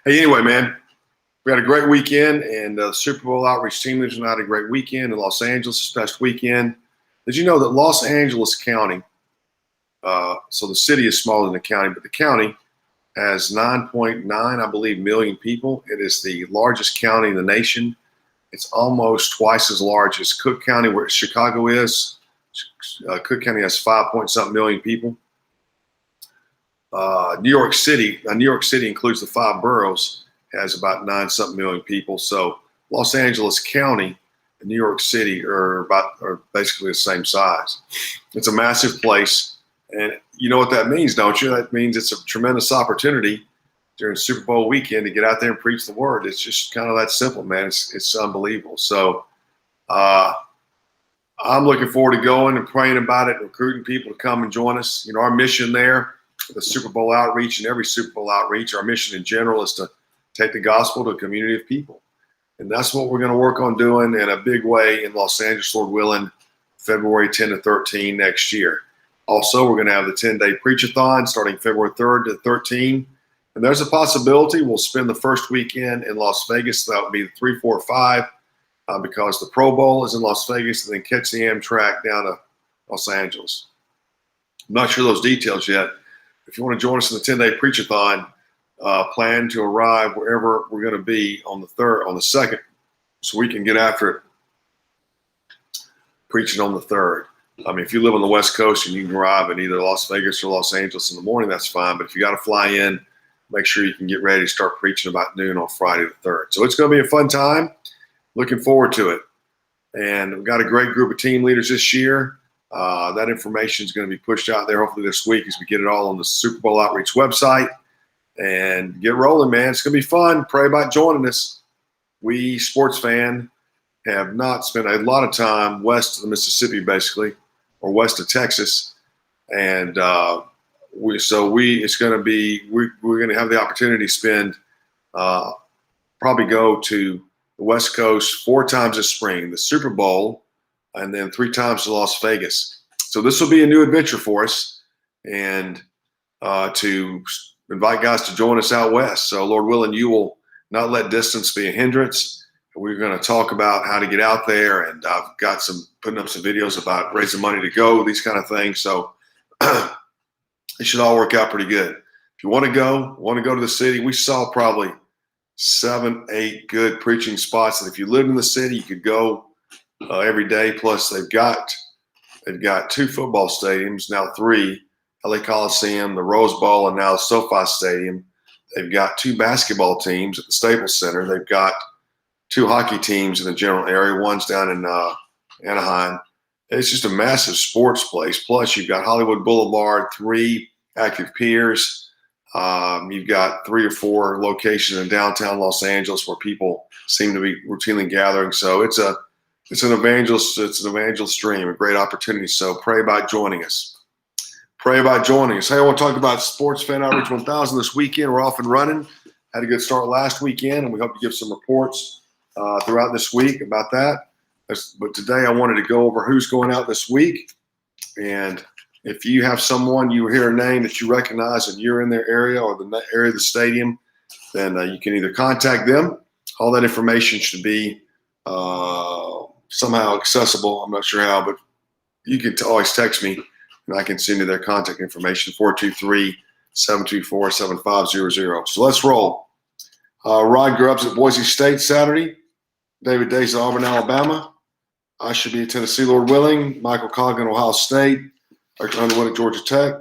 Hey, anyway, man, we had a great weekend, and the Super Bowl outreach team leaders had a great weekend in Los Angeles this past weekend. Did you know that Los Angeles County, so the city is smaller than the county, but the county has 9.9, I believe, million people. It is the largest county in the nation. It's almost twice as large as Cook County, where Chicago is. Cook County has 5 point something million people. New York City includes the 5 boroughs, has about 9 something million people. So Los Angeles County and New York City are basically the same size. It's a massive place, and you know what that means, don't you? That means it's a tremendous opportunity during Super Bowl weekend to get out there and preach the word. It's just kind of that simple, man. It's unbelievable. So I'm looking forward to going and praying about it, and recruiting people to come and join us. You know, our mission there, the Super Bowl outreach and every Super Bowl outreach, our mission in general is to take the gospel to a community of people. And that's what we're going to work on doing in a big way in Los Angeles, Lord willing, February 10 to 13 next year. Also, we're going to have the 10-day preach-a-thon starting February 3rd to 13. And there's a possibility we'll spend the first weekend in Las Vegas. That would be the 3, 4, 5, because the Pro Bowl is in Las Vegas, and then catch the Amtrak down to Los Angeles. I'm not sure those details yet. If you want to join us in the 10-day preach-a-thon, plan to arrive wherever we're going to be on the 2nd, so we can get after it preaching on the 3rd. I mean, if you live on the West Coast and you can arrive in either Las Vegas or Los Angeles in the morning, that's fine. But if you got to fly in, make sure you can get ready to start preaching about noon on Friday the 3rd. So it's going to be a fun time. Looking forward to it. And we've got a great group of team leaders this year. That information is going to be pushed out there hopefully this week as we get it all on the Super Bowl Outreach website. And get rolling, man. It's going to be fun. Pray about joining us. We, sports fan, have not spent a lot of time west of the Mississippi, basically, or west of Texas. And we're going to have the opportunity to spend, probably go to the West Coast 4 times this spring, the Super Bowl, and then 3 times to Las Vegas. So this will be a new adventure for us, and to invite guys to join us out west. So Lord willing, you will not let distance be a hindrance. We're going to talk about how to get out there, and I've got putting up some videos about raising money to go, these kind of things. So it should all work out pretty good. If you want to go to the city, we saw probably 7, 8 good preaching spots. And if you live in the city, you could go every day. Plus they've got 2 football stadiums, now 3, LA Coliseum, the Rose Bowl, and now the SoFi Stadium. They've got 2 basketball teams at the Staples Center. They've got 2 hockey teams in the general area. One's down in Anaheim. It's just a massive sports place. Plus, you've got Hollywood Boulevard, 3 active piers. You've got 3 or 4 locations in downtown Los Angeles where people seem to be routinely gathering. So it's an evangelist stream, a great opportunity. So pray about joining us. Hey, I want to talk about Sports Fan Outreach 1000 this weekend. We're off and running. Had a good start last weekend, and we hope to give some reports throughout this week about that. But today I wanted to go over who's going out this week. And if you have someone, you hear a name that you recognize and you're in their area or the area of the stadium, then you can either contact them. All that information should be somehow accessible. I'm not sure how, but you can always text me, and I can send you their contact information, 423-724-7500. So let's roll. Rod Grubbs at Boise State Saturday. David Days at Auburn, Alabama. I should be at Tennessee, Lord willing. Michael Coggin, Ohio State. Dr. Underwood at Georgia Tech.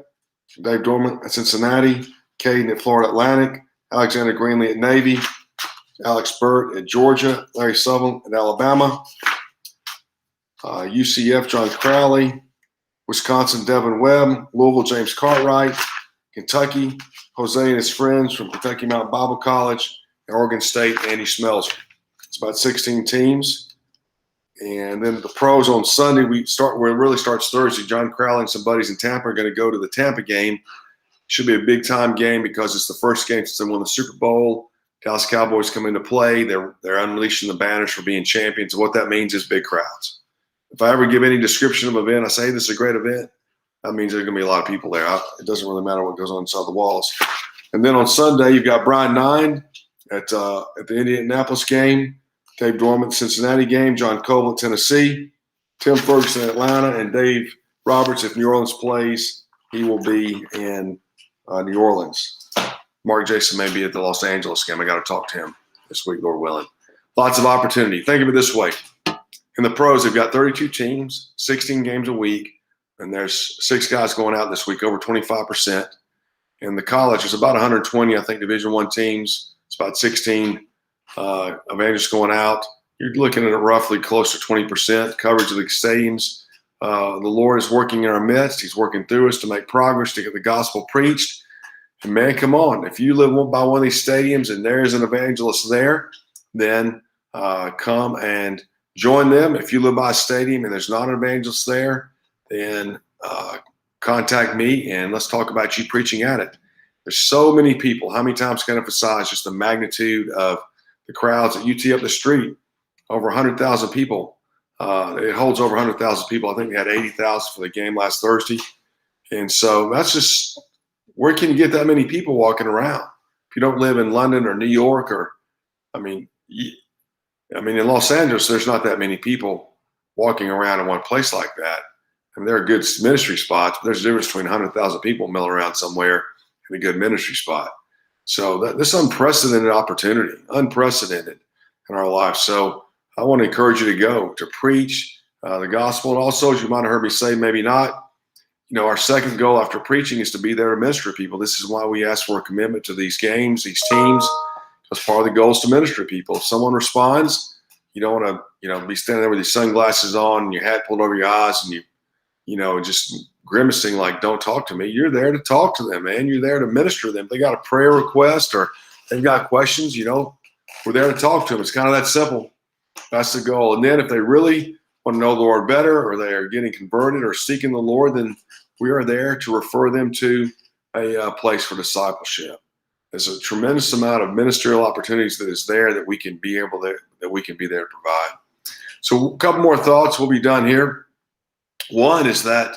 Dave Dorman at Cincinnati. Caden at Florida Atlantic. Alexander Greenlee at Navy. Alex Burt at Georgia. Larry Sutherland at Alabama. UCF, John Crowley. Wisconsin, Devin Webb. Louisville, James Cartwright. Kentucky, Jose and his friends from Kentucky Mountain Bible College. And Oregon State, Andy Smelser. It's about 16 teams. And then the pros on Sunday, where it really starts Thursday. John Crowley and some buddies in Tampa are going to go to the Tampa game. Should be a big-time game because it's the first game since they won the Super Bowl. Dallas Cowboys come into play. They're unleashing the banners for being champions. And what that means is big crowds. If I ever give any description of an event, I say, hey, this is a great event, that means there's going to be a lot of people there. It doesn't really matter what goes on inside the walls. And then on Sunday, you've got Brian Nine at the Indianapolis game, Dave Dorman, Cincinnati game, John Coble at Tennessee, Tim Ferguson, Atlanta, and Dave Roberts, if New Orleans plays, he will be in New Orleans. Mark Jason may be at the Los Angeles game. I got to talk to him this week, Lord willing. Lots of opportunity. Think of it this way. In the pros, they've got 32 teams, 16 games a week, and there's 6 guys going out this week, over 25%. In the college, there's about 120, I think, Division I teams. It's about 16 evangelists going out. You're looking at roughly close to 20% coverage of the stadiums. The Lord is working in our midst. He's working through us to make progress, to get the gospel preached. And man, come on. If you live by one of these stadiums and there's an evangelist there, then come and join them. If you live by a stadium and there's not an evangelist there, then contact me and let's talk about you preaching at it. There's so many people. How many times can I emphasize just the magnitude of the crowds at UT up the street? Over 100,000 people. It holds over 100,000 people. I think we had 80,000 for the game last Thursday. And so that's just, where can you get that many people walking around? If you don't live in London or New York or, in Los Angeles, there's not that many people walking around in one place like that. There are good ministry spots, but there's a difference between 100,000 people milling around somewhere and a good ministry spot. So this unprecedented opportunity, unprecedented in our life. So I want to encourage you to go to preach the gospel. And also, as you might have heard me say, maybe not, our second goal after preaching is to be there to minister to people. This is why we ask for a commitment to these games, these teams, because part of the goal is to minister to people. If someone responds, you don't want to, be standing there with your sunglasses on and your hat pulled over your eyes and just grimacing like, don't talk to me. You're there to talk to them, man. You're there to minister to them. If they got a prayer request or they've got questions, we're there to talk to them. It's kind of that simple. That's the goal. And then if they really want to know the Lord better or they are getting converted or seeking the Lord, then we are there to refer them to a place for discipleship. There's a tremendous amount of ministerial opportunities that is there that we can be there to provide. So a couple more thoughts. We'll be done here. One is that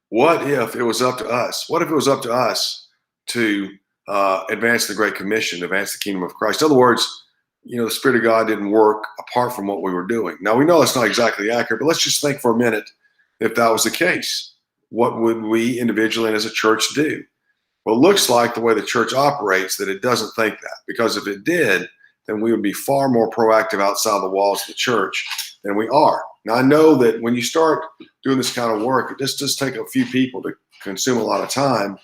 what if it was up to us? What if it was up to us to advance the Great Commission, advance the kingdom of Christ? In other words, the Spirit of God didn't work apart from what we were doing. Now, we know that's not exactly accurate, but let's just think for a minute if that was the case. What would we individually and as a church do? Well, it looks like the way the church operates that it doesn't think that, because if it did, then we would be far more proactive outside the walls of the church than we are. Now, I know that when you start doing this kind of work, it just does take a few people to consume a lot of time,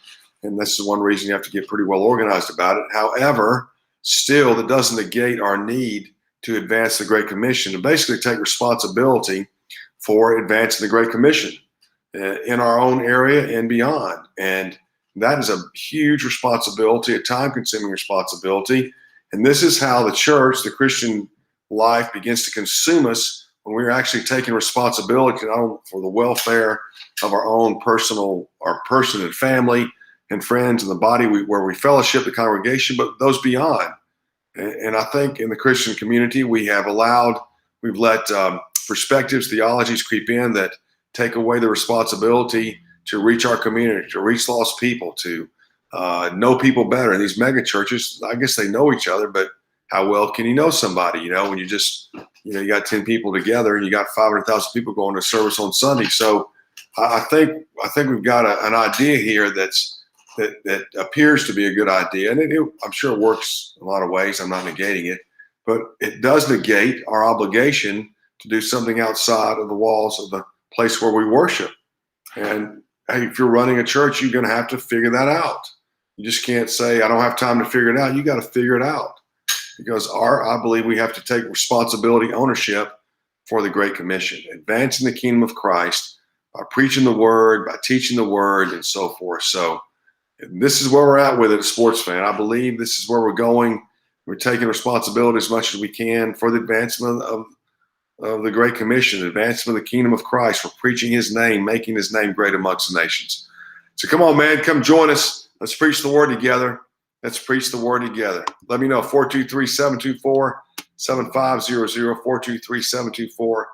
and this is one reason you have to get pretty well organized about it. However, still, that doesn't negate our need to advance the Great Commission and basically take responsibility for advancing the Great Commission in our own area and beyond. And that is a huge responsibility, a time-consuming responsibility. And this is how the church, the Christian life, begins to consume us when we're actually taking responsibility not only for the welfare of our own person and family and friends and the body where we fellowship, the congregation, but those beyond. And I think in the Christian community, we've let perspectives, theologies creep in that take away the responsibility to reach our community, to reach lost people, to know people better. In these mega churches, I guess they know each other, but how well can you know somebody? When you just, you got 10 people together and you got 500,000 people going to service on Sunday. So I think we've got an idea here that appears to be a good idea, and I'm sure it works in a lot of ways. I'm not negating it, but it does negate our obligation to do something outside of the walls of the place where we worship. And hey, if you're running a church, you're going to have to figure that out. You just can't say, I don't have time to figure it out. You got to figure it out, because I believe we have to take responsibility, ownership for the Great Commission, advancing the kingdom of Christ by preaching the word, by teaching the word, and so forth. So this is where we're at with it, Sports Fan. I believe this is where we're going. We're taking responsibility as much as we can for the advancement of the Great Commission, the advancement of the kingdom of Christ, for preaching his name, making his name great amongst the nations. So come on, man, come join us. Let's preach the word together. Let's preach the word together. Let me know, 423-724-7500, 423-724-7500.